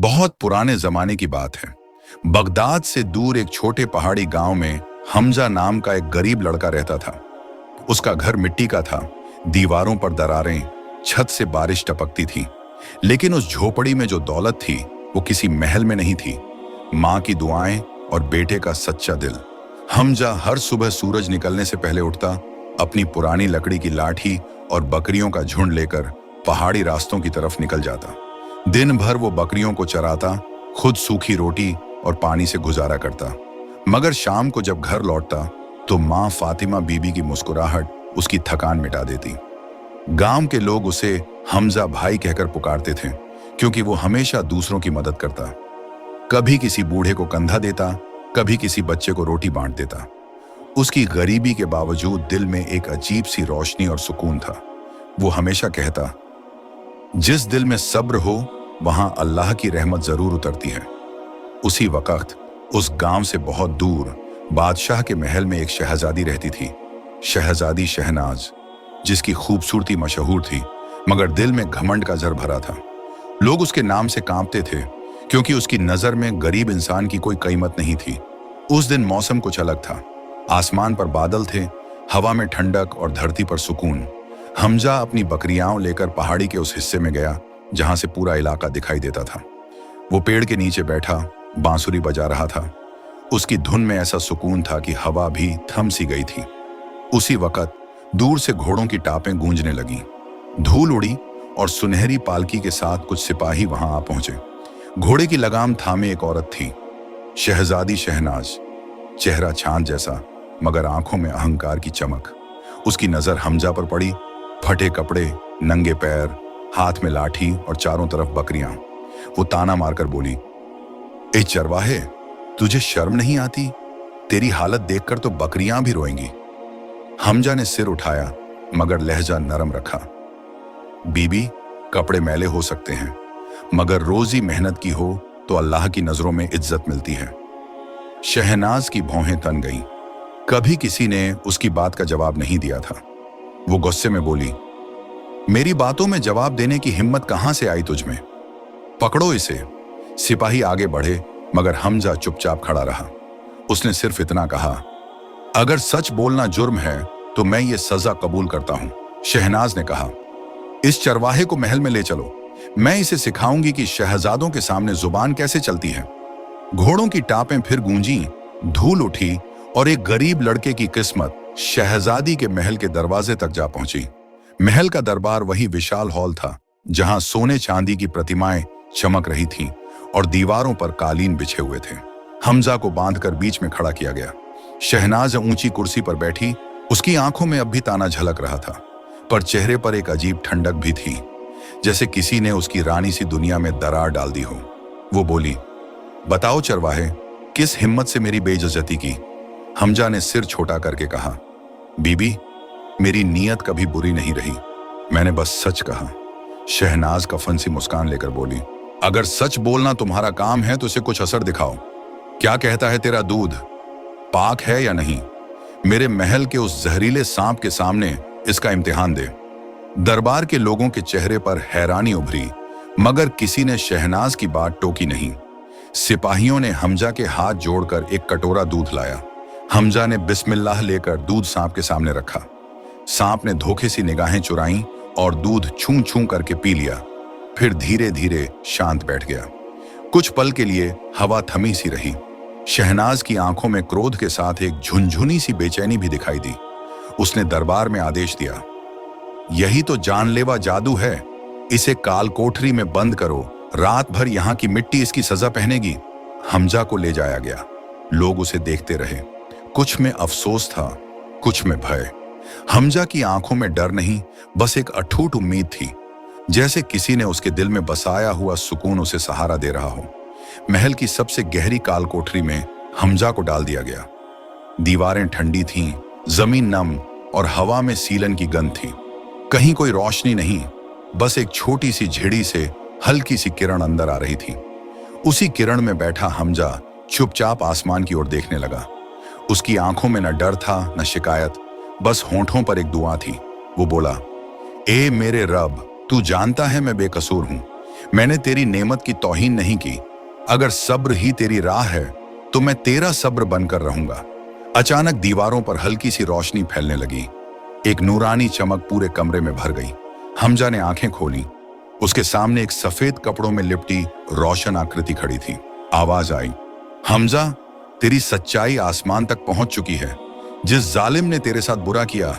बहुत पुराने जमाने की बात है। बगदाद से दूर एक छोटे पहाड़ी गांव में हमजा नाम का एक गरीब लड़का रहता था। उसका घर मिट्टी का था, दीवारों पर दरारें, छत से बारिश टपकती थी। लेकिन उस झोपड़ी में जो दौलत थी वो किसी महल में नहीं थी। माँ की दुआएं और बेटे का सच्चा दिल। हमजा हर सुबह सूरज निकलने से पहले उठता, अपनी पुरानी लकड़ी की लाठी और बकरियों का झुंड लेकर पहाड़ी रास्तों की तरफ निकल जाता। दिन भर वो बकरियों को चराता, खुद सूखी रोटी और पानी से गुजारा करता। मगर शाम को जब घर लौटता तो माँ फातिमा बीबी की मुस्कुराहट उसकी थकान मिटा देती। गांव के लोग उसे हमजा भाई कहकर पुकारते थे, क्योंकि वो हमेशा दूसरों की मदद करता। कभी किसी बूढ़े को कंधा देता, कभी किसी बच्चे को रोटी बांट देता। उसकी गरीबी के बावजूद दिल में एक अजीब सी रोशनी और सुकून था। वो हमेशा कहता, जिस दिल में सब्र हो वहां अल्लाह की रहमत जरूर उतरती है। उसी वक्त उस गांव से बहुत दूर बादशाह के महल में एक शहजादी रहती थी, शहजादी शहनाज, जिसकी खूबसूरती मशहूर थी, मगर दिल में घमंड का जहर भरा था। लोग उसके नाम से कांपते थे, क्योंकि उसकी नजर में गरीब इंसान की कोई कीमत नहीं थी। उस दिन मौसम कुछ अलग था। आसमान पर बादल थे, हवा में ठंडक और धरती पर सुकून। हमजा अपनी बकरियां लेकर पहाड़ी के उस हिस्से में गया जहां से पूरा इलाका दिखाई देता था। वो पेड़ के नीचे बैठा बांसुरी बजा रहा था। उसकी धुन में ऐसा सुकून था कि हवा भी थम सी गई थी। उसी वक्त दूर से घोड़ों की टापें गूंजने लगीं। धूल उड़ी और सुनहरी पालकी के साथ कुछ सिपाही वहां आ पहुंचे। घोड़े की लगाम थामे एक औरत थी, शहजादी शहनाज। चेहरा चांद जैसा, मगर आंखों में अहंकार की चमक। उसकी नजर हमजा पर पड़ी। फटे कपड़े, नंगे पैर, हाथ में लाठी और चारों तरफ बकरियां। वो ताना मारकर बोली, ए चरवाहे, तुझे शर्म नहीं आती? तेरी हालत देखकर तो बकरियां भी रोएंगी। हमजा ने सिर उठाया, मगर लहजा नरम रखा। बीबी, कपड़े मैले हो सकते हैं, मगर रोजी मेहनत की हो तो अल्लाह की नजरों में इज्जत मिलती है। शहनाज की भौहें तन गईं। कभी किसी ने उसकी बात का जवाब नहीं दिया था। वो गुस्से में बोली, मेरी बातों में जवाब देने की हिम्मत कहां से आई तुझमें? पकड़ो इसे। सिपाही आगे बढ़े, मगर हमजा चुपचाप खड़ा रहा। उसने सिर्फ इतना कहा, अगर सच बोलना जुर्म है तो मैं ये सजा कबूल करता हूं। शहनाज ने कहा, इस चरवाहे को महल में ले चलो। मैं इसे सिखाऊंगी कि शहजादों के सामने जुबान कैसे चलती है। घोड़ों की टापें फिर गूंजी, धूल उठी और एक गरीब लड़के की किस्मत शहजादी के महल के दरवाजे तक जा पहुंची। महल का दरबार वही विशाल हॉल था, जहां सोने चांदी की प्रतिमाएं चमक रही थीं और दीवारों पर कालीन बिछे हुए थे। हमजा को बांधकर बीच में खड़ा किया गया। शहनाज ऊंची कुर्सी पर बैठी। उसकी आंखों में अब भी ताना झलक रहा था, पर चेहरे पर एक अजीब ठंडक भी थी, जैसे किसी ने उसकी रानी सी दुनिया में दरार डाल दी हो। वो बोली, बताओ चरवाहे, किस हिम्मत से मेरी बेइज्जती की? हमजा ने सिर छोटा करके कहा, बीबी, मेरी नीयत कभी बुरी नहीं रही, मैंने बस सच कहा। शहनाज कफन सी मुस्कान लेकर बोली, अगर सच बोलना तुम्हारा काम है तो इसे कुछ असर दिखाओ। क्या कहता है तेरा दूध? पाक है या नहीं? मेरे महल के उस जहरीले सांप के सामने इसका इम्तिहान दे। दरबार के लोगों के चेहरे पर हैरानी उभरी, मगर किसी ने शहनाज की बात टोकी नहीं। सिपाहियों ने हमजा के हाथ जोड़कर एक कटोरा दूध लाया। हमजा ने बिस्मिल्लाह लेकर दूध सांप के सामने रखा। सांप ने धोखे सी निगाहें चुराईं और दूध छू छू करके पी लिया। फिर धीरे धीरे शांत बैठ गया। कुछ पल के लिए हवा थमी सी रही। शहनाज की आंखों में क्रोध के साथ एक झुनझुनी सी बेचैनी भी दिखाई दी। उसने दरबार में आदेश दिया, यही तो जानलेवा जादू है, इसे काल कोठरी में बंद करो, रात भर यहाँ की मिट्टी इसकी सजा पहनेगी। हमजा को ले जाया गया। लोग उसे देखते रहे, कुछ में अफसोस था, कुछ में भय। हमजा की आंखों में डर नहीं, बस एक अटूट उम्मीद थी, जैसे किसी ने उसके दिल में बसाया हुआ सुकून उसे सहारा दे रहा हो। महल की सबसे गहरी काल कोठरी में हमजा को डाल दिया गया। दीवारें ठंडी थीं, जमीन नम और हवा में सीलन की गंध थी। कहीं कोई रोशनी नहीं, बस एक छोटी सी झिड़ी से हल्की सी किरण अंदर आ रही थी। उसी किरण में बैठा हमजा चुपचाप आसमान की ओर देखने लगा। उसकी आंखों में न डर था न शिकायत, बस होंठों पर एक दुआ थी। वो बोला, ए मेरे रब, तू जानता है मैं बेकसूर हूं। मैंने तेरी नेमत की तौहीन नहीं की। अगर सब्र ही तेरी राह है तो मैं तेरा सब्र बनकर रहूंगा। अचानक दीवारों पर हल्की सी रोशनी फैलने लगी। एक नूरानी चमक पूरे कमरे में भर गई। हमजा ने आंखें खोली। उसके सामने एक सफेद कपड़ों में लिपटी रोशन आकृति खड़ी थी। आवाज आई, हमजा, तेरी सच्चाई आसमान तक पहुंच चुकी है। जिस जालिम ने तेरे साथ बुरा किया,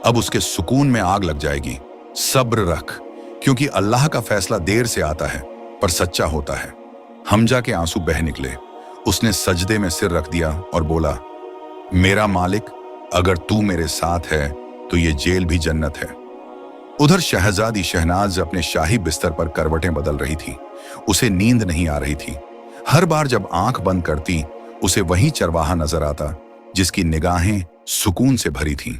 अब उसके सुकून में आग लग जाएगी। सब्र रख, क्योंकि अल्लाह का फैसला देर से आता है पर सच्चा होता है। हमजा के आंसू बह निकले। उसने सजदे में सिर रख दिया और बोला, मेरा मालिक, अगर तू मेरे साथ है तो ये जेल भी जन्नत है। उधर शहजादी शहनाज अपने शाही बिस्तर पर करवटें बदल रही थी। उसे नींद नहीं आ रही थी। हर बार जब आंख बंद करती, उसे वही चरवाहा नजर आता जिसकी निगाहें सुकून से भरी थीं।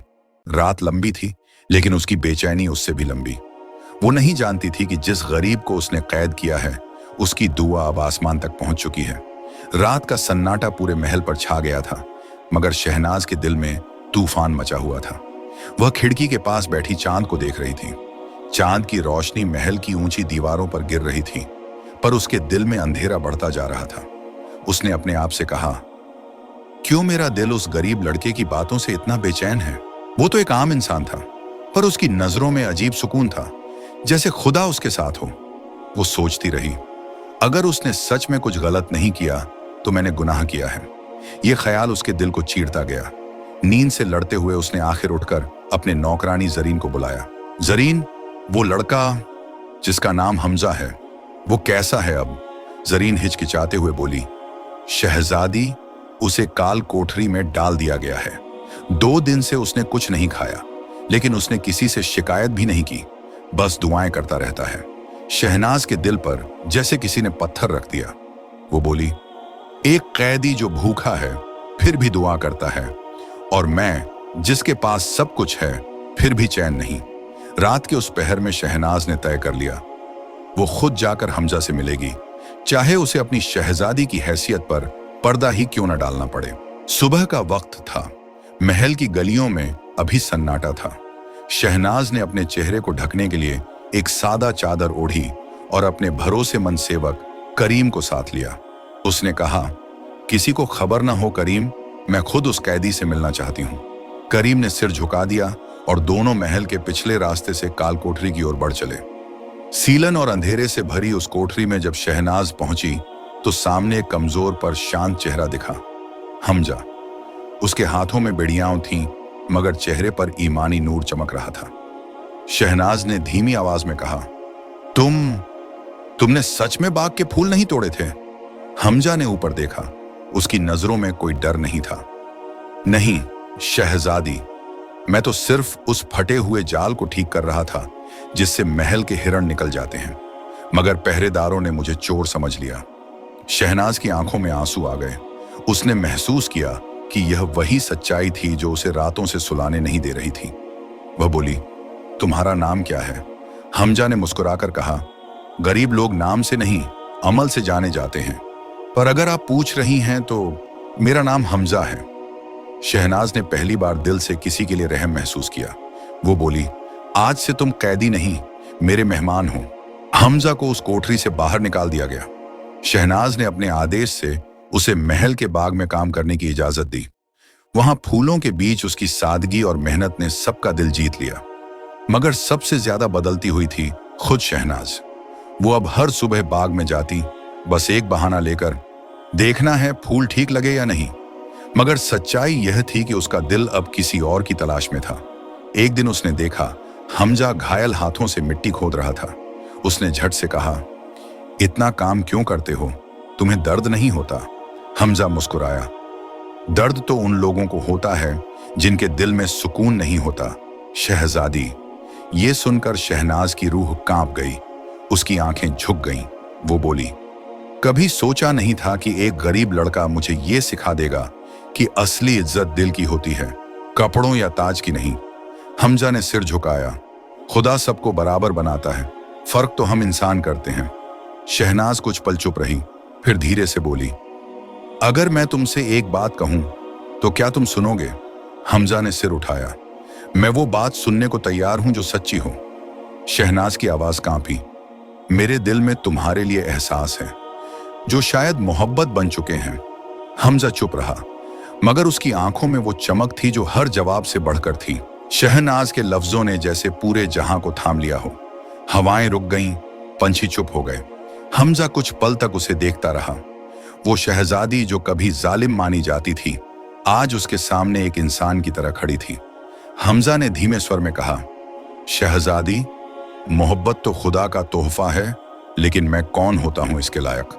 रात लंबी थी, लेकिन उसकी बेचैनी उससे भी लंबी। वो नहीं जानती थी कि जिस गरीब को उसने कैद किया है, उसकी दुआ अब आसमान तक पहुंच चुकी है। रात का सन्नाटा पूरे महल पर छा गया था, मगर शहनाज के दिल में तूफान मचा हुआ था। वह खिड़की के पास बैठी चांद को देख रही थी। चांद की रोशनी महल की ऊंची दीवारों पर गिर रही थी, पर उसके दिल में अंधेरा बढ़ता जा रहा था। उसने अपने आप से कहा, क्यों मेरा दिल उस गरीब लड़के की बातों से इतना बेचैन है? वो तो एक आम इंसान था, पर उसकी नजरों में अजीब सुकून था, जैसे खुदा उसके साथ हो। वो सोचती रही, अगर उसने सच में कुछ गलत नहीं किया तो मैंने गुनाह किया है। यह ख्याल उसके दिल को चीरता गया। नींद से लड़ते हुए उसने आखिर उठकर अपने नौकरानी जरीन को बुलाया। जरीन, वो लड़का जिसका नाम हमजा है, वो कैसा है अब? जरीन हिचकिचाते हुए बोली, शहजादी, उसे काल कोठरी में डाल दिया गया है। 2 दिन से उसने कुछ नहीं खाया, लेकिन उसने किसी से शिकायत भी नहीं की, बस दुआएं करता रहता है। शहनाज के दिल पर जैसे किसी ने पत्थर रख दिया। वो बोली, एक कैदी जो भूखा है फिर भी दुआ करता है, और मैं जिसके पास सब कुछ है फिर भी चैन नहीं। रात के उस पहर में शहनाज ने तय कर लिया, वो खुद जाकर हमजा से मिलेगी, चाहे उसे अपनी शहजादी की हैसियत पर पर्दा ही क्यों न डालना पड़े। सुबह का वक्त था। महल की गलियों में अभी सन्नाटा था। शहनाज ने अपने चेहरे को ढकने के लिए एक सादा चादर ओढ़ी और अपने भरोसेमंद सेवक करीम को साथ लिया। उसने कहा, किसी को खबर ना हो करीम, मैं खुद उस कैदी से मिलना चाहती हूँ। करीम ने सिर झुका दिया और दोनों महल के पिछले रास्ते से काल कोठरी की ओर बढ़ चले। सीलन और अंधेरे से भरी उस कोठरी में जब शहनाज पहुंची तो सामने एक कमजोर पर शांत चेहरा दिखा, हमजा। उसके हाथों में बेड़ियां थीं, मगर चेहरे पर ईमानी नूर चमक रहा था। शहनाज ने धीमी आवाज में कहा, तुमने सच में बाग के फूल नहीं तोड़े थे? हमजा ने ऊपर देखा। उसकी नजरों में कोई डर नहीं था। नहीं शहजादी, मैं तो सिर्फ उस फटे हुए जाल को ठीक कर रहा था जिससे महल के हिरण निकल जाते हैं, मगर पहरेदारों ने मुझे चोर समझ लिया। शहनाज की आंखों में आंसू आ गए। उसने महसूस किया कि यह वही सच्चाई थी जो उसे रातों से सुलाने नहीं दे रही थी। वह बोली, तुम्हारा नाम क्या है? हमजा ने मुस्कुराकर कहा, गरीब लोग नाम से नहीं अमल से जाने जाते हैं, पर अगर आप पूछ रही हैं तो मेरा नाम हमजा है। शहनाज ने पहली बार दिल से किसी के लिए रहम महसूस किया। वो बोली, आज से तुम कैदी नहीं, मेरे मेहमान हो। हमजा को उस कोठरी से बाहर निकाल दिया गया। शहनाज ने अपने आदेश से उसे महल के बाग में काम करने की इजाजत दी। वहां फूलों के बीच उसकी सादगी और मेहनत ने सबका दिल जीत लिया। मगर सबसे ज्यादा बदलती हुई थी खुद शहनाज। वो अब हर सुबह बाग में जाती, बस एक बहाना लेकर, देखना है फूल ठीक लगे या नहीं। मगर सच्चाई यह थी कि उसका दिल अब किसी और की तलाश में था। एक दिन उसने देखा हमजा घायल हाथों से मिट्टी खोद रहा था। उसने झट से कहा, इतना काम क्यों करते हो? तुम्हें दर्द नहीं होता? हमजा मुस्कुराया, दर्द तो उन लोगों को होता है जिनके दिल में सुकून नहीं होता शहजादी। ये सुनकर शहनाज की रूह कांप गई। उसकी आंखें झुक गईं। वो बोली, कभी सोचा नहीं था कि एक गरीब लड़का मुझे ये सिखा देगा कि असली इज्जत दिल की होती है, कपड़ों या ताज की नहीं। हमजा ने सिर झुकाया। खुदा सबको बराबर बनाता है, फर्क तो हम इंसान करते हैं। शहनाज कुछ पल चुप रही, फिर धीरे से बोली, अगर मैं तुमसे एक बात कहूं तो क्या तुम सुनोगे? हमजा ने सिर उठाया। मैं वो बात सुनने को तैयार हूं जो सच्ची हो। शहनाज की आवाज कांपी, मेरे दिल में तुम्हारे लिए एहसास है जो शायद मोहब्बत बन चुके हैं। हमजा चुप रहा, मगर उसकी आंखों में वो चमक थी जो हर जवाब से बढ़कर थी। शहनाज के लफ्जों ने जैसे पूरे जहां को थाम लिया हो। हवाएं रुक गईं, पंछी चुप हो गए। हमजा कुछ पल तक उसे देखता रहा। वो शहजादी जो कभी जालिम मानी जाती थी, आज उसके सामने एक इंसान की तरह खड़ी थी। हमजा ने धीमे स्वर में कहा, शहजादी, मोहब्बत तो खुदा का तोहफा है, लेकिन मैं कौन होता हूं इसके लायक।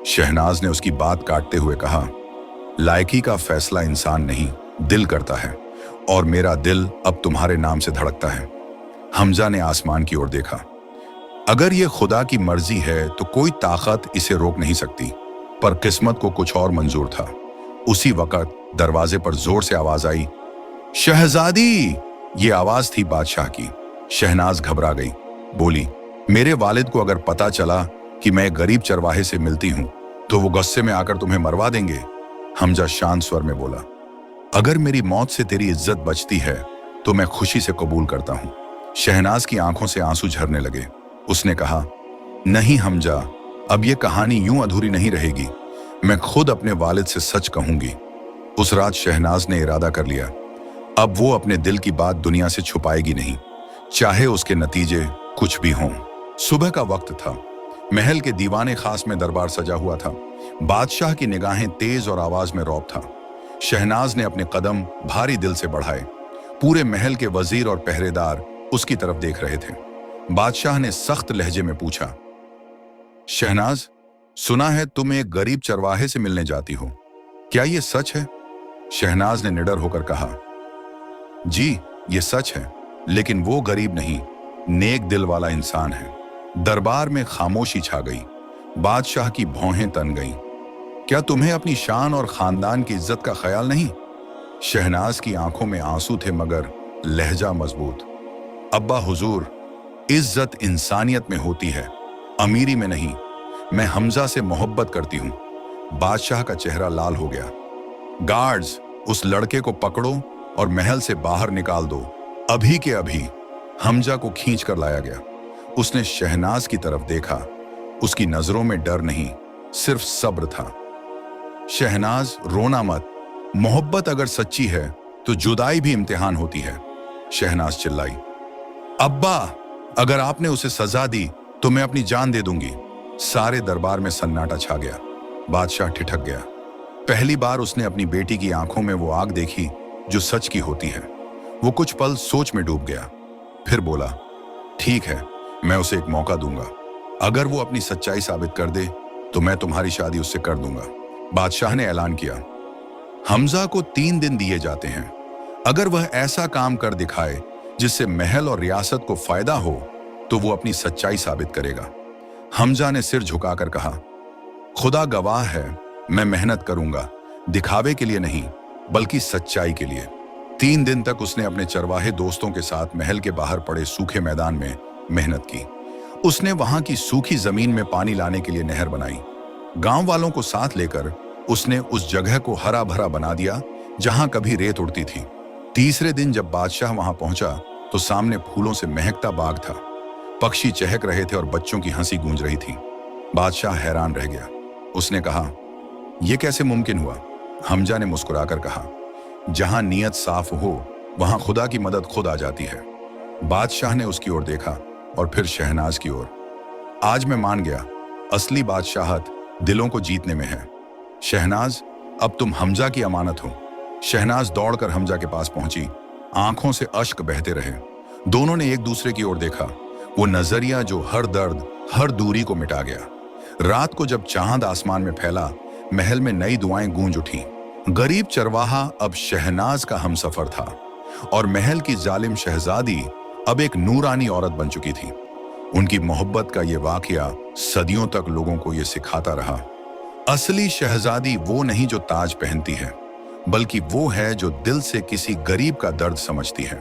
शहनाज ने उसकी बात काटते हुए कहा, लायकी का फैसला इंसान नहीं, दिल करता है, और मेरा दिल अब तुम्हारे नाम से धड़कता है। हमजा ने आसमान की ओर देखा। अगर ये खुदा की मर्जी है तो कोई ताकत इसे रोक नहीं सकती, पर किस्मत को कुछ और मंजूर था। उसी वक्त दरवाजे पर जोर से आवाज आई, शहजादी। ये आवाज थी बादशाह की। शहनाज घबरा गई, बोली, मेरे वालिद को अगर पता चला कि मैं गरीब चरवाहे से मिलती हूं तो वो गुस्से में आकर तुम्हें मरवा देंगे। हमजा शांत स्वर में बोला, अगर मेरी मौत से तेरी इज्जत बचती है तो मैं खुशी से कबूल करता हूं। शहनाज की आंखों से आंसू झरने लगे। उसने कहा, नहीं हमजा, अब ये कहानी यूं अधूरी नहीं रहेगी। मैं खुद अपने वालिद से सच कहूंगी। उस रात शहनाज ने इरादा कर लिया, अब वो अपने दिल की बात दुनिया से छुपाएगी नहीं, चाहे उसके नतीजे कुछ भी हों। सुबह का वक्त था। महल के दीवाने खास में दरबार सजा हुआ था। बादशाह की निगाहें तेज और आवाज में रौब था। शहनाज ने अपने कदम भारी दिल से बढ़ाए। पूरे महल के वजीर और पहरेदार उसकी तरफ देख रहे थे। बादशाह ने सख्त लहजे में पूछा, शहनाज, सुना है तुम एक गरीब चरवाहे से मिलने जाती हो, क्या ये सच है? शहनाज ने निडर होकर कहा, जी ये सच है, लेकिन वो गरीब नहीं, नेक दिल वाला इंसान है। दरबार में खामोशी छा गई। बादशाह की भौहें तन गईं। क्या तुम्हें अपनी शान और खानदान की इज्जत का ख्याल नहीं? शहनाज की आंखों में आंसू थे, मगर लहजा मजबूत। अब्बा हुजूर, इज्जत इंसानियत में होती है, अमीरी में नहीं। मैं हमजा से मोहब्बत करती हूं। बादशाह का चेहरा लाल हो गया। गार्ड्स, उस लड़के को पकड़ो और महल से बाहर निकाल दो, अभी के अभी। हमजा को खींच कर लाया गया। उसने शहनाज की तरफ देखा। उसकी नजरों में डर नहीं, सिर्फ सब्र था। शहनाज, रोना मत। मोहब्बत अगर सच्ची है तो जुदाई भी इम्तिहान होती है। शहनाज चिल्लाई, अब्बा, अगर आपने उसे सजा दी तो मैं अपनी जान दे दूंगी। सारे दरबार में सन्नाटा छा गया। बादशाह ठिठक गया। पहली बार उसने अपनी बेटी की आंखों में वो आग देखी जो सच की होती है। वो कुछ पल सोच में डूब गया, फिर बोला, ठीक है, मैं उसे एक मौका दूंगा। अगर वो अपनी सच्चाई साबित कर दे तो मैं तुम्हारी शादी उससे कर दूंगा। बादशाह ने ऐलान किया। हमजा को 3 दिन दिए जाते हैं। अगर वह ऐसा काम कर दिखाए जिससे महल और रियासत को फायदा हो तो वो अपनी सच्चाई साबित करेगा। हमजा ने सिर झुकाकर कहा, खुदा गवाह है, मैं मेहनत करूंगा, दिखावे के लिए नहीं बल्कि सच्चाई के लिए। 3 दिन तक उसने अपने चरवाहे दोस्तों के साथ महल के बाहर पड़े सूखे मैदान में मेहनत की। उसने वहां की सूखी जमीन में पानी लाने के लिए नहर बनाई। गांव वालों को साथ लेकर उसने उस जगह को हरा भरा बना दिया जहां कभी रेत उड़ती थी। तीसरे दिन जब बादशाह वहां पहुंचा तो सामने फूलों से महकता बाग था। पक्षी चहक रहे थे और बच्चों की हंसी गूंज रही थी। बादशाह हैरान रह गया। उसने कहा, यह कैसे मुमकिन हुआ? हमजा ने मुस्कुराकर कहा, जहां नीयत साफ हो वहां खुदा की मदद खुद आ जाती है। बादशाह ने उसकी ओर देखा और फिर शहनाज की ओर। आज मैं मान गया, असली बादशाहत दिलों को जीतने में है। शहनाज, अब तुम हमजा की अमानत हो। शहनाज दौड़कर हमजा के पास पहुंची। आंखों से अश्क बहते रहे। दोनों ने एक दूसरे की ओर देखा। वो नजरिया जो हर दर्द, हर दूरी को मिटा गया। रात को जब चांद आसमान में फैला, महल में नई दुआएं गूंज उठी। गरीब चरवाहा अब शहनाज का हमसफर था और महल की जालिम शहजादी अब एक नूरानी औरत बन चुकी थी। उनकी मोहब्बत का ये वाकया सदियों तक लोगों को ये सिखाता रहा, असली शहजादी वो नहीं जो ताज पहनती है, बल्कि वो है जो दिल से किसी गरीब का दर्द समझती है।